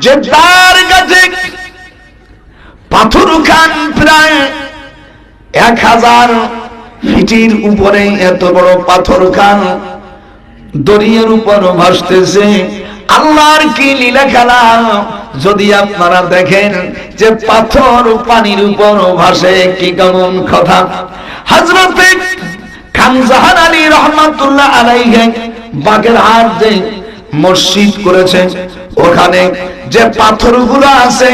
যে তার কাছে পাথর খান প্রায় 1000 ফিটের উপরে এত বড় পাথর খান দরিয়ার উপর ভাসতেছে। আল্লাহর কি লীলা খেলা যদি আপনারা দেখেন যে পাথর পানির উপর ভাসে, কি কেমন কথা। হযরতে খানজাহান আলী রহমাতুল্লাহ আলাইহি বাগেরহাট যে মসজিদ করেছে, ওখানে যে পাথরগুলো আছে,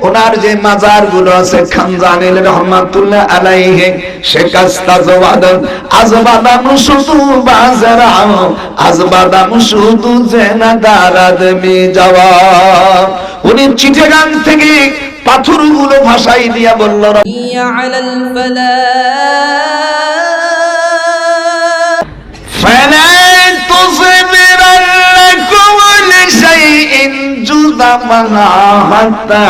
ওনার যে মাজার গুলো আছে খানজাহান আলী রহমাতুল্লাহ আলাইহি, সে কাস্তাজওয়াদান আজবাদাম শুধু বাজারা আজবাদাম শুধু জেনা দারাদ মি যাওয়া। উনি চিটাগাং থেকে পাথরগুলো ভাষাই দিয়া বলল আলাল ফালা ফালা তুসবিরাল্লাকুম লিশাইইন জুদামানা হাত্তা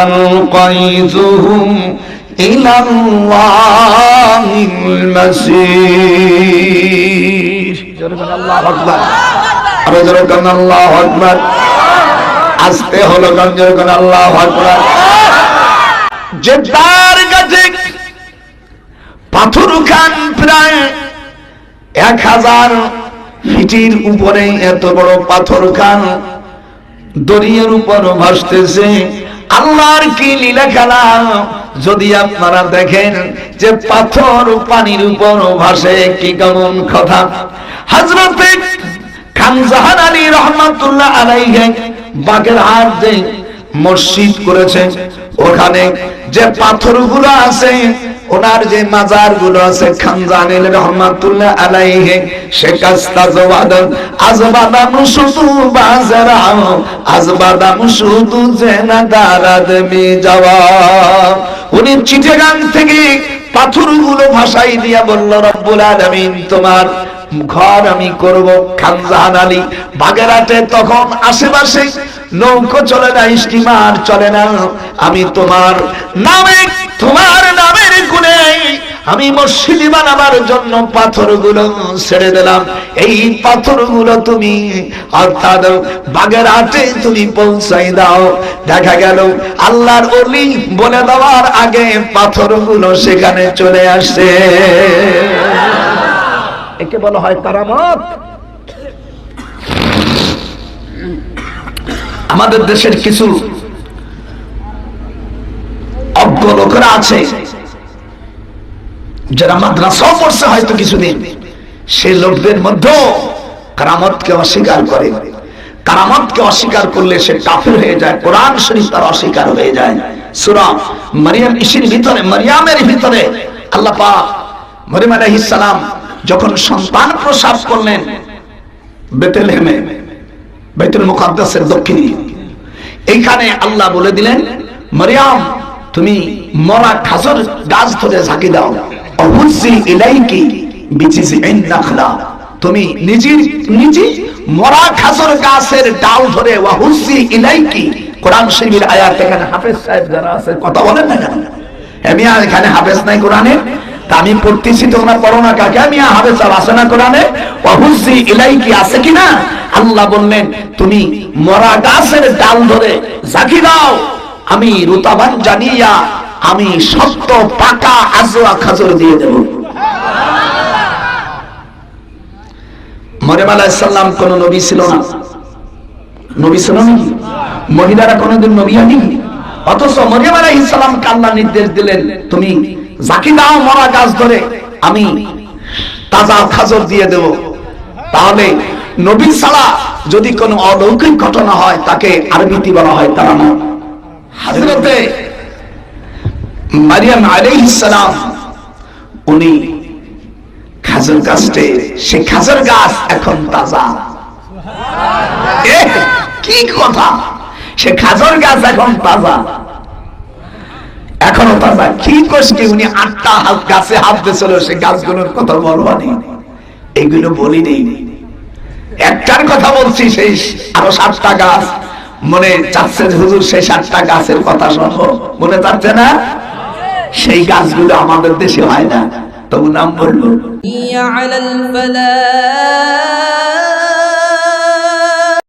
আলকাইতুহুম ইলাল্লাহিল মাসির। আল্লাহু আকবার, আরো জোরে বলেন আল্লাহু আকবার। আস্তে হলো গঞ্জের কোন আল্লাহু আকবার। যে তার কাছে পাথর খান প্রায় 1000 ফিটের উপরে এত বড় পাথর খান দরিয়ার উপর ভাসতেছে। আল্লাহর কি লীলা খেলা যদি আপনারা দেখেন যে পাথর পানির উপর ভাসে, কি কেমন কথা। হযরতে খানজাহান আলী রহমাতুল্লাহ আলাইহি বাগেরহাট যে মসজিদ করেছে, ওখানে যে পাথরগুলো আছে, ওনার যে মাজার গুলো আছে খানজাহান আলী রহমাতুল্লাহ আলাইহি, সে কাস্তাজওয়াদান আজবাদাম শুধু বাজারা আজবাদাম শুধু জেনা দারাদ মি যাওয়া। উনি চিটাগাং থেকে পাথরগুলো ভাষাই দিয়া বলল রব্বুল আলামিন তোমার ঘর আমি করব। খানজাহান আলী বাগেরহাটে তখন আশেপাশে নৌকো চলে না, স্টিমার চলে না। আমি তোমার নামে, তোমার নামের গুণে আমি মসজিদ বানাবার জন্য পাথরগুলো ছেড়ে দিলাম। এই পাথরগুলো তুমি অর্থাৎ বাগেরহাটে তুমি পৌঁছাই দাও। দেখা গেল আল্লাহর ওলি বলে দেওয়ার আগে পাথরগুলো সেখানে চলে আসে। একে বলা হয় কারামত। আমাদের দেশের কিছু অজ্ঞ লোকেরা আছে যারা মাদ্রাসাও পড়ছে হয়তো কিছুদিন, সেই লোকদের মধ্যে কারামতকে অস্বীকার করে। কারামতকে অস্বীকার করলে সে কাফির হয়ে যায়, কোরআন শরীফ তার অস্বীকার হয়ে যায়। সূরা মারিয়াম ইসির ভিতরে, মারিয়ামের ভিতরে আল্লাহ পাক মরিয়ম আলাইহিস সালাম যখন সন্তান প্রসব করলেন বেথলেহেমে, বাইতুল মুকাদ্দাসের দক্ষিণে, এইখানে আল্লাহ বলে দিলেন মারিয়াম তুমি মরা খাজর গাছ ধরে ঝাঁকি দাও। অহুজ্জি ইলাইকি বিজিজিন নাখলা, তুমি নিজে মরা খাজর গাছের ডাল ধরে ওয়াহুজ্জি ইলাইকি। কোরআন শরীফের আয়াত এখানে হাফেজ সাহেব যারা আছে কথা বলেন না কেন? আমি এখানে হাফেজ নাই কোরআনে, তা আমি পড়তেছি তোমরা পড়ো না কাকে? আমি হাফেজ আছে না কোরআনে? ওয়াহুজ্জি ইলাইকি আছে কিনা? আল্লাহ বললেন তুমি মরা গাছের ডাল ধরে ঝাঁকি দাও, আমি রুতাবান জানিয়া আমি শক্ত পাকা আজওয়া খাজর দিয়ে দেব। মরিয়ম আলাইহিস সালাম কোন নবী ছিল না? নবী ছিল না? মহিলারা কোনদিন নবী হয়নি? অথচ মরিয়ম আলাইহিস সালামকে আল্লাহ নির্দেশ দিলেন তুমি ঝাঁকি দাও মরা গাছ ধরে, আমি তাজা খাজর দিয়ে দেব। তাহলে নবী ছাড়া যদি কোনো অলৌকিক ঘটনা হয় তাকে আরবিতে বলা হয় কারামত। হযরতে মারিয়াম আলাইহিস সালাম উনি খাজর গাছতে, সে খাজর গাছ এখন তাজা। কি কথা, সে খাজর গাছ এখন তাজা, এখনো তাজা। কি করছে উনি 8টা গাছে হাত দিয়েছিল, সে গাছগুলোর কথা বলবানি, এইগুলো বলি নেই। একটার কথা বলছি, সেই আরো 7টা গাছ মনে চাচ্ছে হুজুর, সেই 7টা গাছের কথা শোনো, মনে চাচ্ছে না? সেই গাছগুলো আমাদের দেশে হয় না, তবু নাম বলবো।